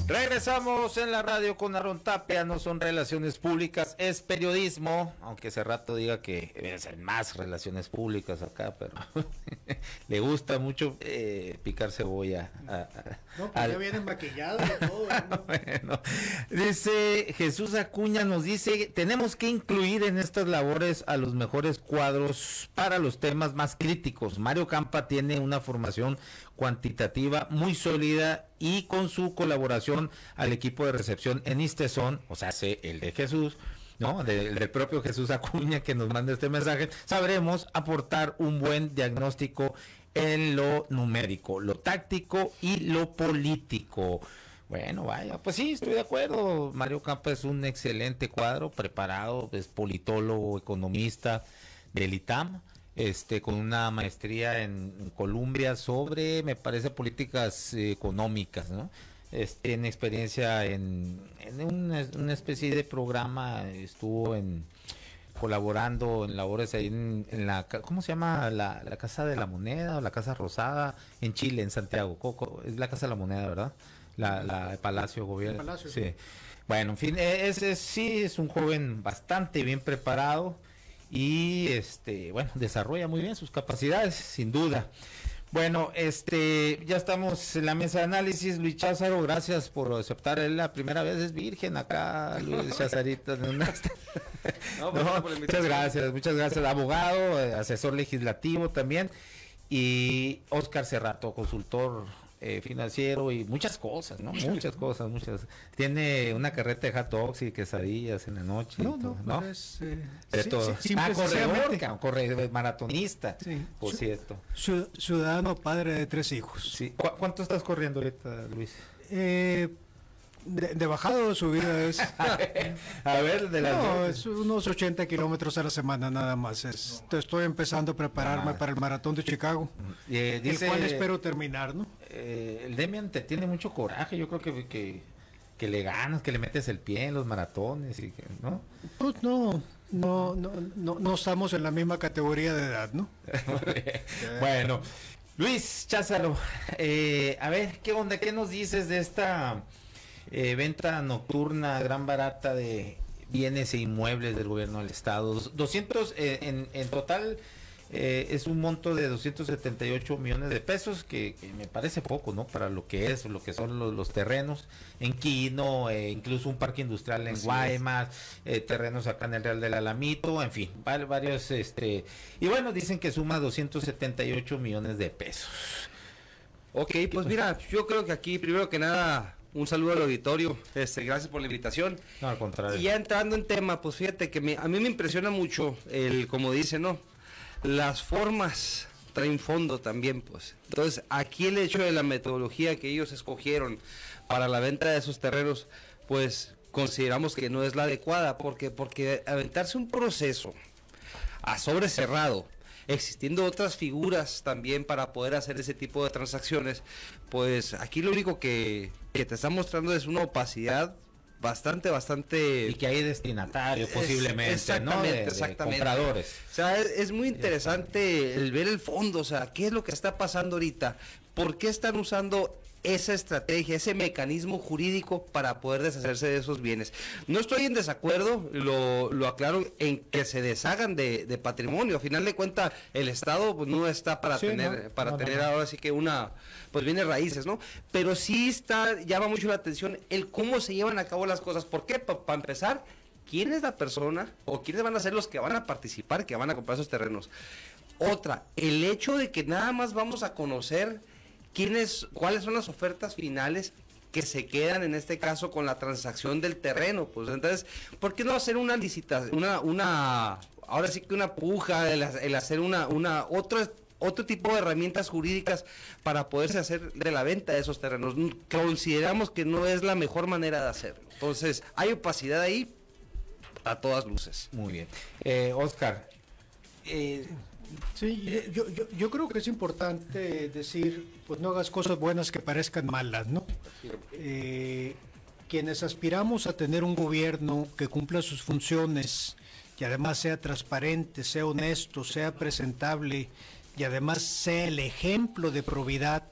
Regresamos en la radio con Aarón Tapia. No son relaciones públicas, es periodismo, aunque hace rato diga que deben ser más relaciones públicas acá, pero le gusta mucho picar cebolla. No, pues ya vienen maquillados y todo, ¿no? Bueno, dice Jesús Acuña, nos dice, tenemos que incluir en estas labores a los mejores cuadros para los temas más críticos. Mario Campa tiene una formación cuantitativa muy sólida y con su colaboración al equipo de recepción en Istezón, o sea, el de Jesús, ¿no? Del propio Jesús Acuña que nos manda este mensaje, sabremos aportar un buen diagnóstico en lo numérico, lo táctico y lo político. Bueno, vaya, pues sí, estoy de acuerdo. Mario Campa es un excelente cuadro, preparado, es politólogo, economista del ITAM, con una maestría en Columbia sobre, me parece, políticas económicas, ¿no? Tiene experiencia en una especie de programa, estuvo colaborando en labores ahí en la, ¿cómo se llama? La Casa de la Moneda o la Casa Rosada en Chile, en Santiago. Es la Casa de la Moneda, ¿verdad? El Palacio Gobierno. Palacio. Sí. Bueno, en fin, sí, es un joven bastante bien preparado y bueno, desarrolla muy bien sus capacidades, sin duda. Bueno, ya estamos en la mesa de análisis. Luis Cházaro, gracias por aceptar. Él la primera vez es virgen acá, Luis Chazarito. Muchas gracias. Abogado, asesor legislativo también. Y Oscar Cerrato, consultor financiero y muchas cosas, ¿no? Muchas cosas. Tiene una carreta de hot dogs y quesadillas en la noche. No, es de todo. Corredor, maratonista, sí, por cierto. Ciudadano, padre de 3 hijos. Sí. ¿Cuánto estás corriendo ahorita, Luis? De bajada o subida es. A ver, es unos 80 kilómetros a la semana nada más. Estoy empezando a prepararme para el maratón de Chicago, el cual espero terminar, ¿no? El Demian te tiene mucho coraje. Yo creo que le ganas, que le metes el pie en los maratones y que, ¿no? Pues no estamos en la misma categoría de edad, ¿no? Bueno, Luis Cházaro, a ver, ¿qué onda? ¿Qué nos dices de esta venta nocturna gran barata de bienes e inmuebles del gobierno del estado? 200 en total, es un monto de 278 millones de pesos, que me parece poco, ¿no? Para lo que son los terrenos en Quino, incluso un parque industrial en Guaymas, terrenos acá en el Real del Alamito, en fin, varios, y bueno, dicen que suma 278 millones de pesos. Ok, pues mira, yo creo que aquí, primero que nada, un saludo al auditorio, gracias por la invitación. No, al contrario. Y ya entrando en tema, pues fíjate que a mí me impresiona mucho como dice, ¿no? Las formas traen fondo también, pues. Entonces, aquí el hecho de la metodología que ellos escogieron para la venta de esos terrenos, pues consideramos que no es la adecuada, porque aventarse un proceso a sobre cerrado, existiendo otras figuras también para poder hacer ese tipo de transacciones, pues aquí lo único que te está mostrando es una opacidad bastante y que hay destinatarios posiblemente, ¿no? De compradores. O sea, es muy interesante el ver el fondo, o sea, qué es lo que está pasando ahorita, por qué están usando esa estrategia, ese mecanismo jurídico para poder deshacerse de esos bienes. No estoy en desacuerdo, lo aclaro, en que se deshagan de patrimonio. A final de cuentas, el Estado pues no está para tener ahora sí que pues bienes raíces, ¿no? Pero sí llama mucho la atención el cómo se llevan a cabo las cosas. ¿Por qué? Para empezar, ¿quién es la persona o quiénes van a ser los que van a participar, que van a comprar esos terrenos? Otra, el hecho de que nada más vamos a conocer cuáles son las ofertas finales que se quedan en este caso con la transacción del terreno. Pues entonces, ¿por qué no hacer una licitación, ahora sí que una puja, el hacer otro tipo de herramientas jurídicas para poderse hacer de la venta de esos terrenos? Consideramos que no es la mejor manera de hacerlo. Entonces, hay opacidad ahí a todas luces. Muy bien. Oscar, sí, yo creo que es importante decir, pues no hagas cosas buenas que parezcan malas, ¿no? Quienes aspiramos a tener un gobierno que cumpla sus funciones y además sea transparente, sea honesto, sea presentable y además sea el ejemplo de probidad,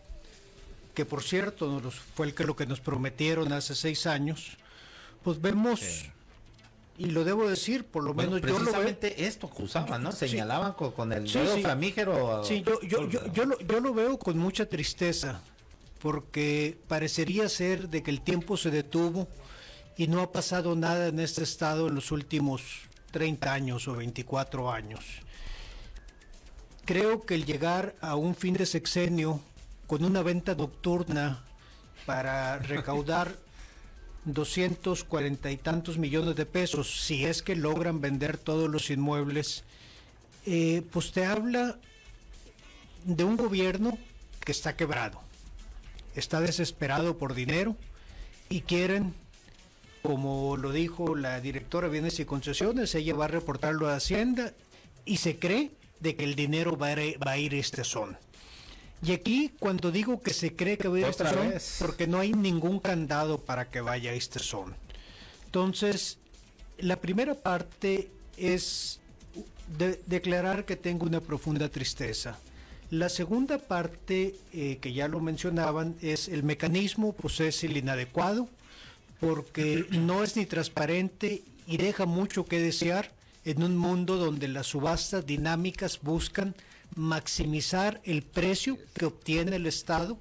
que por cierto fue lo que nos prometieron hace 6 años, pues vemos, y lo debo decir, por lo menos yo lo veo. Esto acusaban, ¿no? Señalaban con el dedo flamígero. Sí, yo lo veo con mucha tristeza, porque parecería ser de que el tiempo se detuvo y no ha pasado nada en este estado en los últimos 30 años o 24 años. Creo que el llegar a un fin de sexenio con una venta nocturna para recaudar 240 y tantos millones de pesos, si es que logran vender todos los inmuebles, pues te habla de un gobierno que está quebrado, está desesperado por dinero y quieren, como lo dijo la directora de Bienes y Concesiones, ella va a reportarlo a Hacienda y se cree de que el dinero va a ir a este son. Y aquí cuando digo que se cree que va a ir a este son, porque no hay ningún candado para que vaya a este son. Entonces, la primera parte es declarar que tengo una profunda tristeza. La segunda parte, que ya lo mencionaban, es el mecanismo, pues es el inadecuado, porque no es ni transparente y deja mucho que desear en un mundo donde las subastas dinámicas buscan maximizar el precio que obtiene el Estado,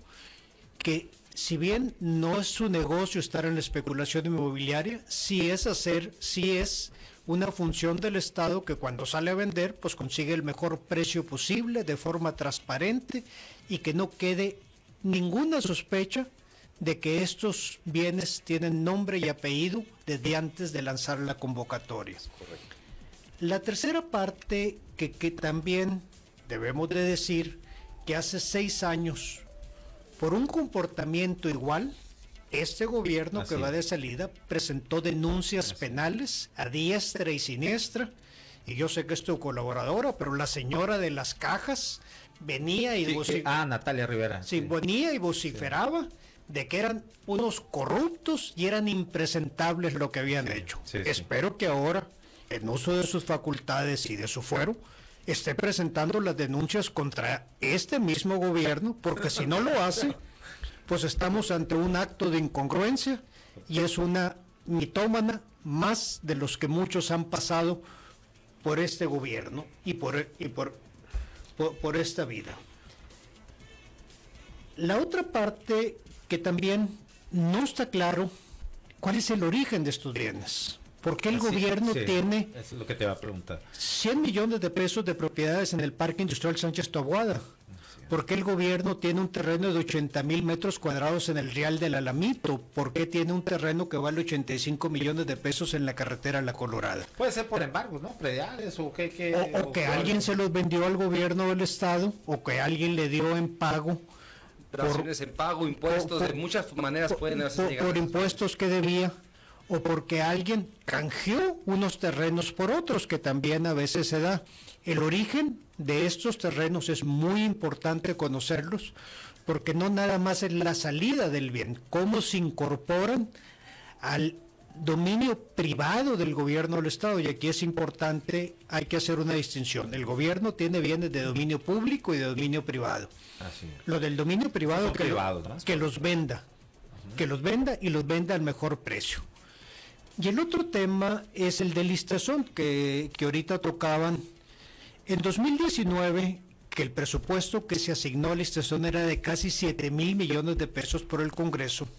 que si bien no es su negocio estar en la especulación inmobiliaria, sí es una función del Estado que cuando sale a vender, pues consigue el mejor precio posible de forma transparente y que no quede ninguna sospecha de que estos bienes tienen nombre y apellido desde antes de lanzar la convocatoria. Correcto. La tercera parte que también debemos de decir que hace 6 años, por un comportamiento igual, este gobierno que va de salida presentó denuncias penales a diestra y siniestra, y yo sé que es tu colaboradora, pero la señora de las cajas venía y Natalia Rivera. Sí, venía y vociferaba de que eran unos corruptos y eran impresentables lo que habían hecho. Espero que ahora, en uso de sus facultades y de su fuero, esté presentando las denuncias contra este mismo gobierno, porque si no lo hace, pues estamos ante un acto de incongruencia y es una mitómana más de los que muchos han pasado por este gobierno y por esta vida. La otra parte que también no está claro, ¿cuál es el origen de estos bienes? ¿Por qué el gobierno tiene eso es lo que te va a preguntar. 100 millones de pesos de propiedades en el Parque Industrial Sánchez Taboada? ¿Por qué el gobierno tiene un terreno de 80,000 metros cuadrados en el Real del Alamito? ¿Por qué tiene un terreno que vale 85 millones de pesos en la carretera La Colorada? Puede ser por embargos, ¿no? Prediales o que alguien se los vendió al gobierno del estado, o que alguien le dio en pago. En pago, impuestos, de muchas maneras pueden hacerse por impuestos que debía, o porque alguien canjeó unos terrenos por otros, que también a veces se da. El origen de estos terrenos es muy importante conocerlos, porque no nada más es la salida del bien, cómo se incorporan al dominio privado del gobierno del Estado, y aquí es importante, hay que hacer una distinción. El gobierno tiene bienes de dominio público y de dominio privado. Así es. Lo del dominio privado, ¿no? que los venda, que los venda y los venda al mejor precio. Y el otro tema es el del listazón, que ahorita tocaban. En 2019, que el presupuesto que se asignó al listazón era de casi 7,000 millones de pesos por el Congreso,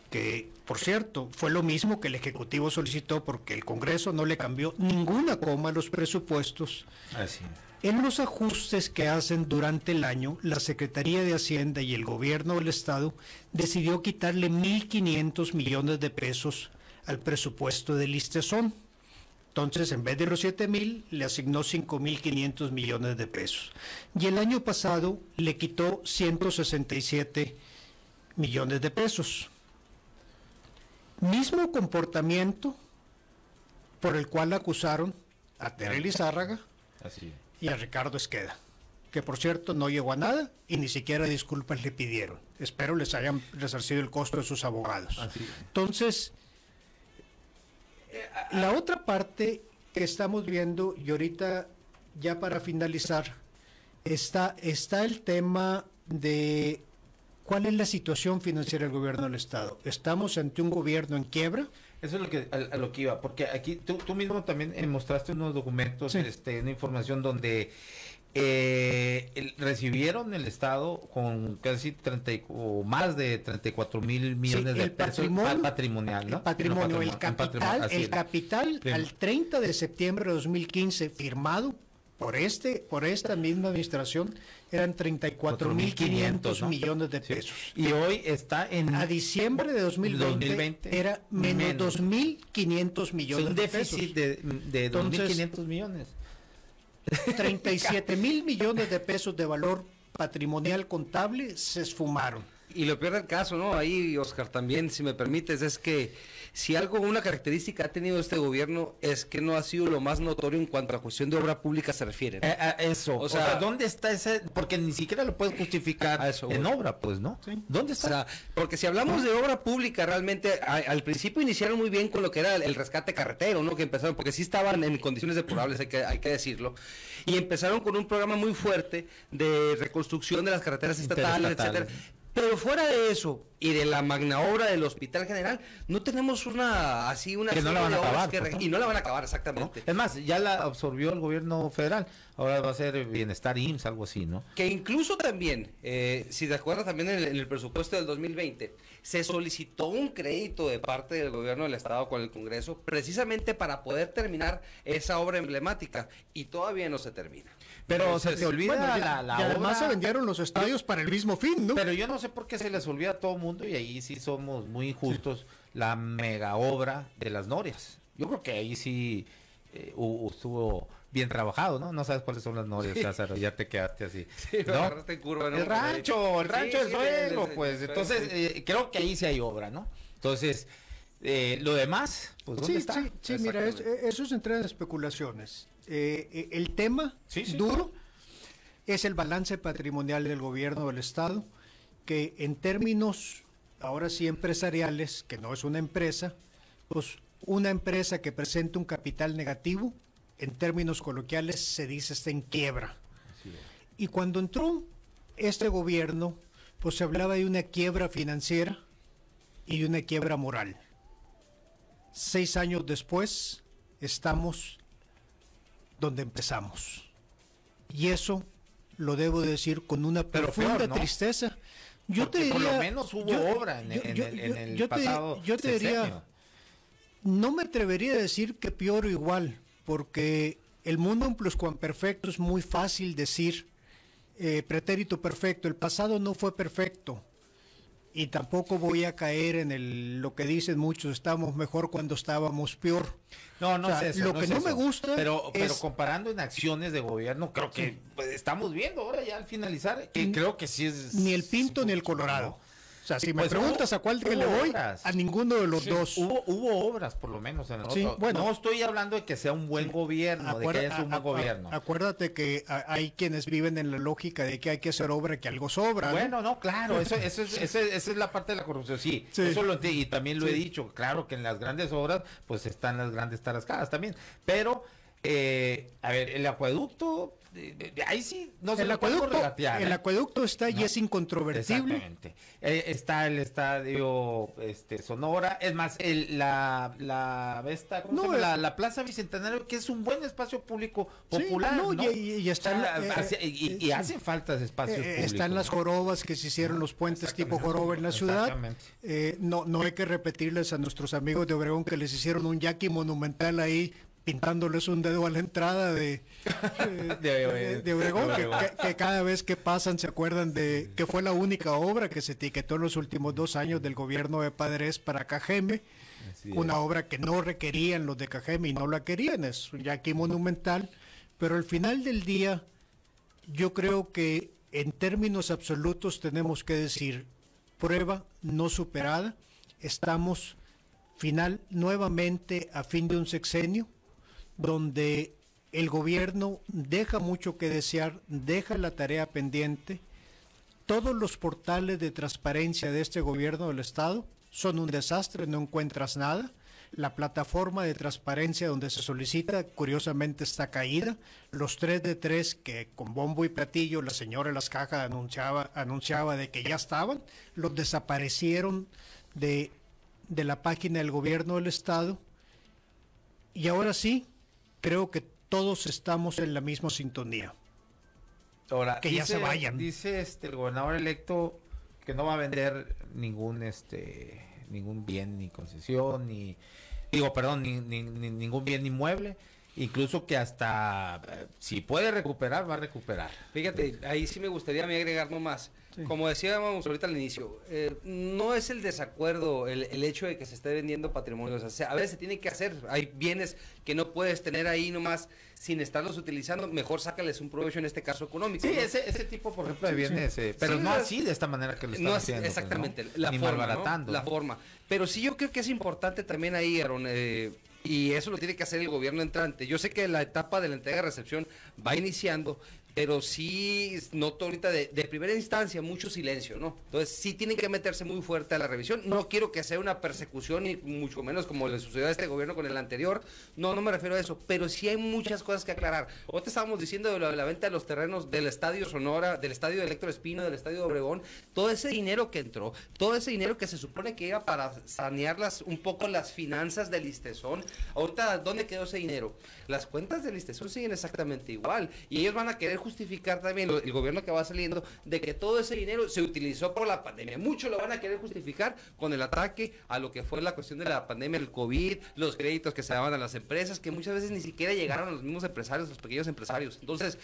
que, por cierto, fue lo mismo que el Ejecutivo solicitó, porque el Congreso no le cambió ninguna coma a los presupuestos. Así. En los ajustes que hacen durante el año, la Secretaría de Hacienda y el Gobierno del Estado decidió quitarle 1,500 millones de pesos al presupuesto del listazón. Entonces, en vez de los 7,000, le asignó 5,500 millones de pesos. Y el año pasado le quitó 167 millones de pesos. Mismo comportamiento por el cual acusaron a Tere Lizárraga y a Ricardo Esqueda, que por cierto no llegó a nada y ni siquiera disculpas le pidieron. Espero les hayan resarcido el costo de sus abogados. Entonces, la otra parte que estamos viendo, y ahorita ya para finalizar, está el tema de cuál es la situación financiera del gobierno del Estado. ¿Estamos ante un gobierno en quiebra? Eso es lo que a lo que iba, porque aquí tú mismo también mostraste unos documentos, Sí. una información donde recibieron el Estado con casi 30 o más de 34,000 millones Sí, de el pesos patrimonio, patrimonial, ¿no? El patrimonio, el capital, así es. el al 30 de septiembre de 2015 firmado por esta misma administración eran 34,500 ¿no? millones de Sí. pesos. Y hoy está en A diciembre de 2020 era menos 2,500 millones un de déficit pesos. de Entonces, 2,500 millones. 37,000 millones de pesos de valor patrimonial contable se esfumaron. Y lo peor del caso, ¿no? Ahí, Oscar, también, si me permites, es que si algo, una característica ha tenido este gobierno es que no ha sido lo más notorio en cuanto a cuestión de obra pública se refiere, ¿no? Eso, O o sea, sea, ¿dónde está ese? Porque ni siquiera lo puedes justificar A eso en voy. obra, pues, ¿no? Sí. ¿Dónde O está? sea, porque si hablamos de obra pública, realmente al principio iniciaron muy bien con lo que era el rescate carretero, ¿no? Que empezaron, porque sí estaban en condiciones deplorables, hay que decirlo, y empezaron con un programa muy fuerte de reconstrucción de las carreteras estatales, Interestatales. etcétera. Pero fuera de eso y de la magna obra del Hospital General, no tenemos una Que no la serie van a de obras acabar, que pues, ¿no? y no la van a acabar ¿No? exactamente. Es más, ya la absorbió el gobierno federal. Ahora va a ser Bienestar IMSS, algo así, ¿no? Que incluso también, si te acuerdas también en el presupuesto del 2020, se solicitó un crédito de parte del gobierno del Estado con el Congreso precisamente para poder terminar esa obra emblemática y todavía no se termina. Pero Entonces, se te olvida Bueno, la y además obra. se vendieron los estadios para el mismo fin, ¿no? Pero yo no sé por qué se les olvida a todo el mundo y ahí sí somos muy injustos, la mega obra de las Norias. Yo creo que ahí sí estuvo bien trabajado, ¿no? No sabes cuáles son las Norias, Lázaro, ya te quedaste así. Sí, me ¿no? agarraste en curva, ¿no? El rancho Sí, del sí, suelo, sí, pues. sí, Entonces, sí. creo que ahí sí hay obra, ¿no? Entonces, lo demás, pues, ¿dónde Sí, está? sí, mira, eso es entrar en especulaciones. El tema Sí, sí, duro es el balance patrimonial del gobierno del Estado, que en términos, ahora sí empresariales, que no es una empresa, pues una empresa que presenta un capital negativo, en términos coloquiales se dice está en quiebra. Y cuando entró este gobierno, pues se hablaba de una quiebra financiera y de una quiebra moral. 6 años después, estamos donde empezamos. Y eso lo debo decir con una Pero profunda peor, ¿no? tristeza. Yo Porque te diría, por lo menos hubo obra en el yo te pasado diría, sexenio. no me atrevería a decir que peor o igual, porque el mundo en pluscuamperfecto es muy fácil decir, pretérito perfecto, el pasado no fue perfecto. Y tampoco voy a caer en lo que dicen muchos, estamos mejor cuando estábamos peor. No, no O sea, es eso. lo que es no eso. me gusta pero es- comparando en acciones de gobierno, creo que pues, estamos viendo ahora ya al finalizar, que creo que sí es... Ni el Pinto ni el Colorado. O sea, si me Pues preguntas hubo- a cuál que hubo le voy, obras. a ninguno de los Sí, dos. hubo obras, por lo menos, en el Sí, otro. bueno. No estoy hablando de que sea un buen gobierno, de que haya sido un buen gobierno. Acuérdate que hay quienes viven en la lógica de que hay que hacer obra, que algo sobra. ¿no? Bueno, no, claro, esa es la parte de la corrupción, sí, Sí. eso y también lo he Sí. dicho, claro que en las grandes obras, pues están las grandes tarascadas también, pero, a ver, el acueducto, ahí sí, no se el lo podemos acueducto, regatear, el ¿eh? acueducto está y No. es incontrovertible. Exactamente. Está el estadio Sonora, es más, ¿cómo No, se llama? La Plaza Bicentenario, que es un buen espacio público Sí, popular, no, ¿no? y está, y hacen falta de espacios públicos. están las jorobas que se hicieron los puentes tipo joroba en la ciudad. Exactamente. No hay que repetirles a nuestros amigos de Obregón que les hicieron un yaqui monumental ahí pintándoles un dedo a la entrada de Obregón, que cada vez que pasan se acuerdan de que fue la única obra que se etiquetó en los últimos 2 años del gobierno de Padres para Cajeme, una obra que no requerían los de Cajeme y no la querían, es un yaqui monumental, pero al final del día yo creo que en términos absolutos tenemos que decir prueba no superada, estamos nuevamente a fin de un sexenio donde el gobierno deja mucho que desear, deja la tarea pendiente. Todos los portales de transparencia de este gobierno del Estado son un desastre, no encuentras nada. La plataforma de transparencia donde se solicita, curiosamente, está caída. Los 3 de 3 que con bombo y platillo la señora de las cajas anunciaba de que ya estaban, los desaparecieron de la página del gobierno del estado. Y ahora sí, creo que todos estamos en la misma sintonía. Ahora, que ya se vayan. Dice el gobernador electo que no va a vender ningún bien ni concesión ni ningún bien inmueble, incluso que hasta si puede recuperar va a recuperar. Fíjate, ahí sí me gustaría agregar nomás. Sí. Como decíamos ahorita al inicio, no es el desacuerdo el hecho de que se esté vendiendo patrimonio. O sea, a veces se tiene que hacer. Hay bienes que no puedes tener ahí nomás sin estarlos utilizando. Mejor sácales un provecho, en este caso económico. Sí, ¿no? ese tipo, por ejemplo, de bienes, pero sí, no así, de esta manera que lo están haciendo. Exactamente, pues, ¿no? La Ni forma, malbaratando, ¿no? La ¿no? forma. Pero sí, yo creo que es importante también ahí, Aaron, y eso lo tiene que hacer el gobierno entrante. Yo sé que la etapa de la entrega-recepción va iniciando, pero sí noto ahorita de primera instancia mucho silencio, ¿no? Entonces sí tienen que meterse muy fuerte a la revisión. No quiero que sea una persecución, ni mucho menos como le sucedió a este gobierno con el anterior. No me refiero a eso, pero sí hay muchas cosas que aclarar. Ahorita estábamos diciendo de la venta de los terrenos del Estadio Sonora, del Estadio de Héctor Espino, del Estadio de Obregón. Todo ese dinero que entró, todo ese dinero que se supone que iba para sanear un poco las finanzas del Listezón. Ahorita, ¿dónde quedó ese dinero? Las cuentas del Listezón siguen exactamente igual, y ellos van a querer justificar también, el gobierno que va saliendo, de que todo ese dinero se utilizó por la pandemia. Muchos lo van a querer justificar con el ataque a lo que fue la cuestión de la pandemia, el COVID, los créditos que se daban a las empresas, que muchas veces ni siquiera llegaron a los mismos empresarios, los pequeños empresarios. Entonces,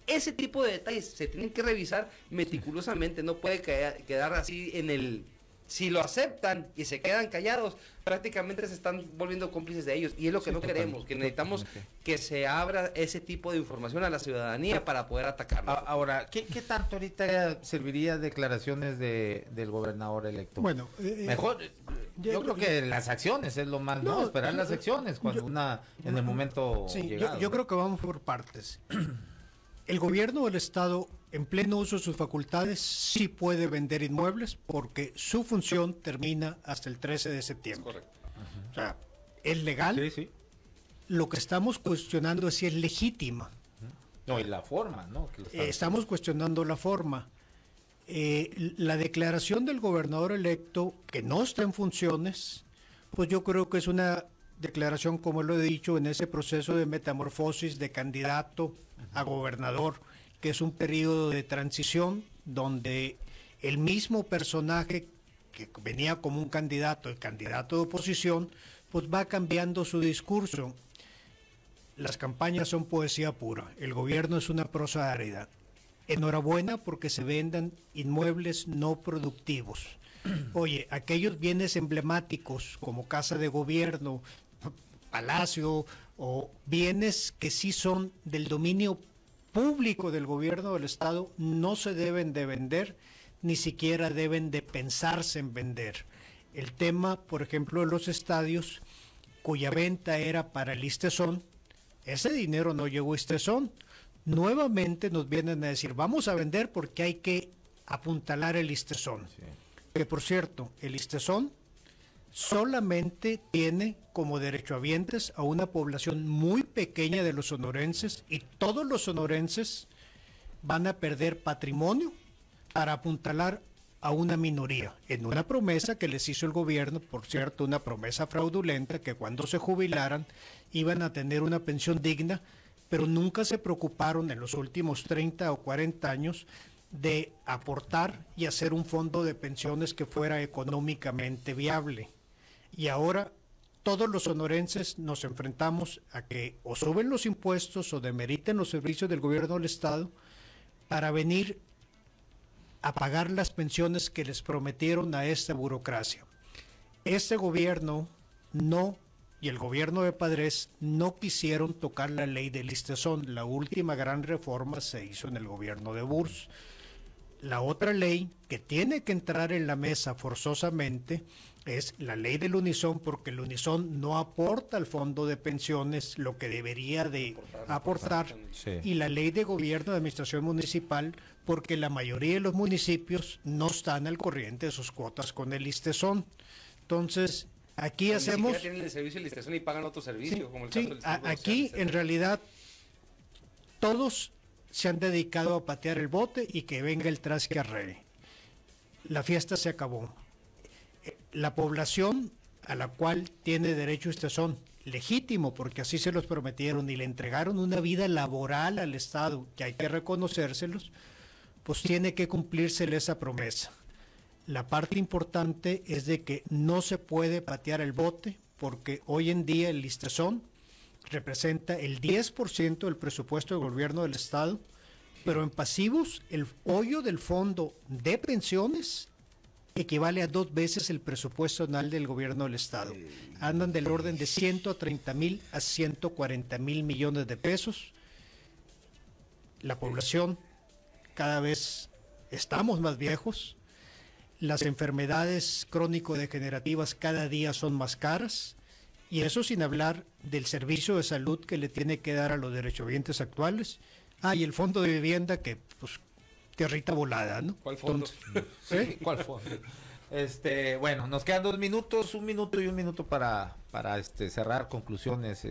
ese tipo de detalles se tienen que revisar meticulosamente. No puede quedar así en el... Si lo aceptan y se quedan callados, prácticamente se están volviendo cómplices de ellos, y es lo que no queremos, que necesitamos que se abra ese tipo de información a la ciudadanía para poder atacarlo. Ahora, ¿qué tanto ahorita serviría declaraciones del gobernador electo? Bueno, mejor, yo creo que las acciones es lo más, ¿no? Esperar las acciones cuando en el momento llegado. Yo creo que vamos por partes. El gobierno del estado, en pleno uso de sus facultades, sí puede vender inmuebles porque su función termina hasta el 13 de septiembre. Es correcto. O sea, es legal. Sí, sí. Lo que estamos cuestionando es si es legítima. No, y la forma, ¿no? Estamos cuestionando la forma. La declaración del gobernador electo, que no está en funciones, pues yo creo que es una declaración, como lo he dicho, en ese proceso de metamorfosis de candidato a gobernador, que es un periodo de transición donde el mismo personaje que venía como un candidato, el candidato de oposición, pues va cambiando su discurso. Las campañas son poesía pura, el gobierno es una prosa árida. Enhorabuena porque se vendan inmuebles no productivos. Oye, aquellos bienes emblemáticos como casa de gobierno, palacio, o bienes que sí son del dominio público del gobierno del estado, no se deben de vender, ni siquiera deben de pensarse en vender. El tema, por ejemplo, de los estadios, cuya venta era para el Listezón, ese dinero no llegó a Listezón. Nuevamente nos vienen a decir, vamos a vender porque hay que apuntalar el Listezón. Sí. Que por cierto, el Listezón solamente tiene como derechohabientes a una población muy pequeña de los sonorenses, y todos los sonorenses van a perder patrimonio para apuntalar a una minoría, en una promesa que les hizo el gobierno, por cierto, una promesa fraudulenta, que cuando se jubilaran iban a tener una pensión digna, pero nunca se preocuparon en los últimos 30 o 40 años de aportar y hacer un fondo de pensiones que fuera económicamente viable. Y ahora todos los sonorenses nos enfrentamos a que o suben los impuestos o demeriten los servicios del gobierno del estado para venir a pagar las pensiones que les prometieron a esta burocracia. Este gobierno no, y el gobierno de Padres no quisieron tocar la ley del Listezón. La última gran reforma se hizo en el gobierno de Burs. La otra ley que tiene que entrar en la mesa forzosamente es la ley del Unison, porque el Unison no aporta al fondo de pensiones lo que debería de aportar, sí. Y la ley de gobierno de administración municipal, porque la mayoría de los municipios no están al corriente de sus cuotas con el Listezón. Entonces, Aquí Ni hacemos... siquiera tienen el servicio de licitación y pagan otro servicio, Sí, como el sí, caso del seguro aquí social, en realidad todos se han dedicado a patear el bote y que venga el tras que arree. La fiesta se acabó. La población a la cual tiene derecho este son legítimo, porque así se los prometieron y le entregaron una vida laboral al Estado, que hay que reconocérselos, pues tiene que cumplírsele esa promesa. La parte importante es de que no se puede patear el bote, porque hoy en día el listezón representa el 10% del presupuesto del gobierno del Estado, pero en pasivos el hoyo del fondo de pensiones equivale a 2 veces el presupuesto anual del gobierno del Estado. Andan del orden de 130,000 a 140,000 millones de pesos. La población cada vez estamos más viejos. Las enfermedades crónico-degenerativas cada día son más caras. Y eso sin hablar del servicio de salud que le tiene que dar a los derechohabientes actuales. Y el fondo de vivienda que, pues, tierrita volada, ¿no? ¿Cuál fondo? Sí, ¿cuál fondo? Bueno, nos quedan 2 minutos, 1 minuto y 1 minuto para cerrar conclusiones,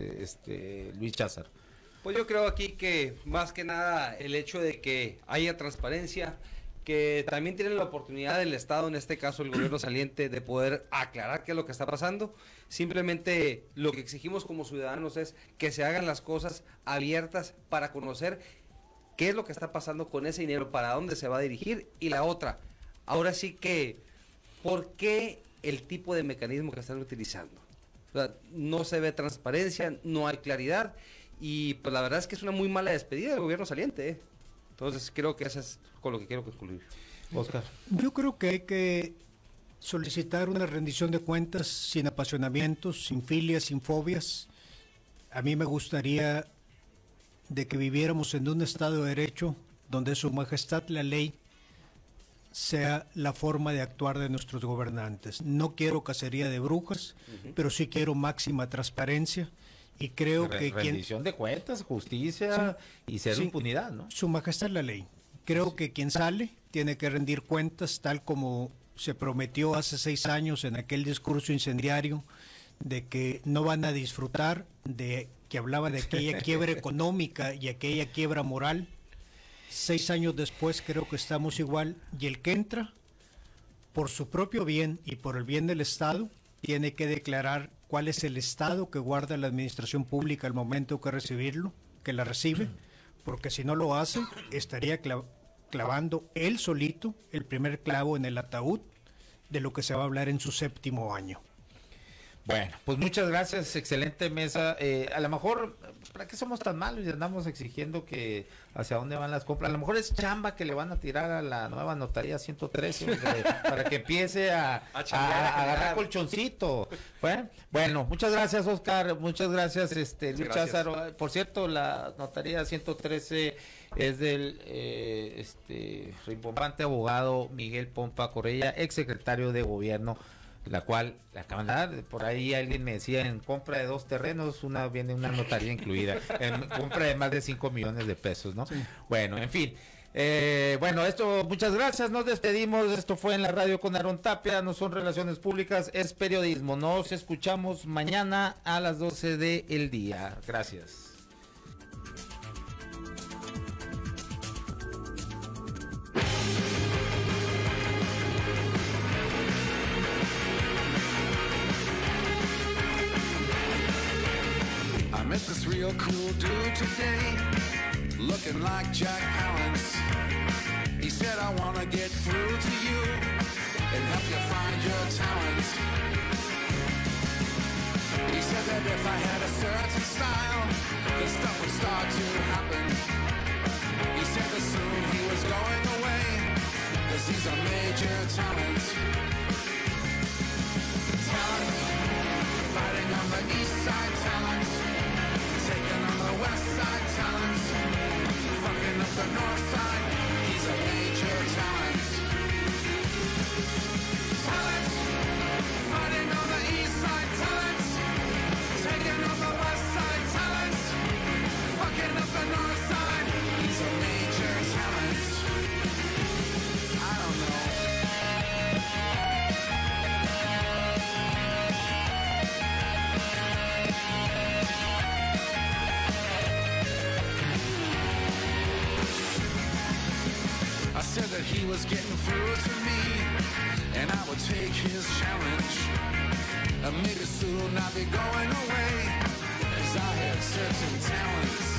Luis Cházaro. Pues yo creo aquí que más que nada el hecho de que haya transparencia, que también tienen la oportunidad del Estado, en este caso el gobierno saliente, de poder aclarar qué es lo que está pasando. Simplemente lo que exigimos como ciudadanos es que se hagan las cosas abiertas para conocer qué es lo que está pasando con ese dinero, para dónde se va a dirigir. Y la otra, ahora sí que, ¿por qué el tipo de mecanismo que están utilizando? O sea, no se ve transparencia, no hay claridad, y pues la verdad es que es una muy mala despedida del gobierno saliente, ¿eh? Entonces creo que eso es con lo que quiero concluir. Oscar. Yo creo que hay que solicitar una rendición de cuentas sin apasionamientos, sin filias, sin fobias. A mí me gustaría de que viviéramos en un Estado de Derecho donde Su Majestad la ley sea la forma de actuar de nuestros gobernantes. No quiero cacería de brujas, pero sí quiero máxima transparencia. Y creo que rendición de cuentas, justicia y cero impunidad, ¿no? Su Majestad la ley. Creo que quien sale tiene que rendir cuentas tal como se prometió hace 6 años en aquel discurso incendiario de que no van a disfrutar, de que hablaba de aquella quiebra económica y aquella quiebra moral. 6 años después creo que estamos igual, y el que entra por su propio bien y por el bien del Estado tiene que declarar cuál es el estado que guarda la administración pública al momento que recibirlo, que la recibe, porque si no lo hace, estaría clavando él solito el primer clavo en el ataúd de lo que se va a hablar en su 7º año. Bueno, pues muchas gracias, excelente mesa. A lo mejor, ¿para qué somos tan malos y andamos exigiendo que hacia dónde van las compras? A lo mejor es chamba que le van a tirar a la nueva notaría 113 para que empiece a agarrar colchoncito. Bueno, muchas gracias, Oscar, muchas gracias, Luis Cházaro. Por cierto, la notaría 113 es del rimbombante abogado Miguel Pompa Correia, exsecretario de Gobierno, la cual la acaban de dar. Por ahí alguien me decía, en compra de 2 terrenos, viene una notaría incluida, en compra de más de 5 millones de pesos, ¿no? Sí. Bueno, en fin. Muchas gracias, nos despedimos. Esto fue en la radio con Aarón Tapia, no son relaciones públicas, es periodismo. Nos escuchamos mañana a las 12 del día. Gracias. I met this real cool dude today, looking like Jack Palance. He said, I want to get through to you and help you find your talent. He said that if I had a certain style, the stuff would start to happen. He said that soon he was going away, 'cause he's a major talent. Talent, fighting on the east side, talent. Taking on the west side, talent. Fucking up the north side, he's a major talent. Talent, fighting on the east side, talent. Taking on the west side, talent. Fucking up the north side, he's a major talent. I don't know. he was getting through to me, and I would take his challenge, and maybe soon I'd be going away, as I had certain talents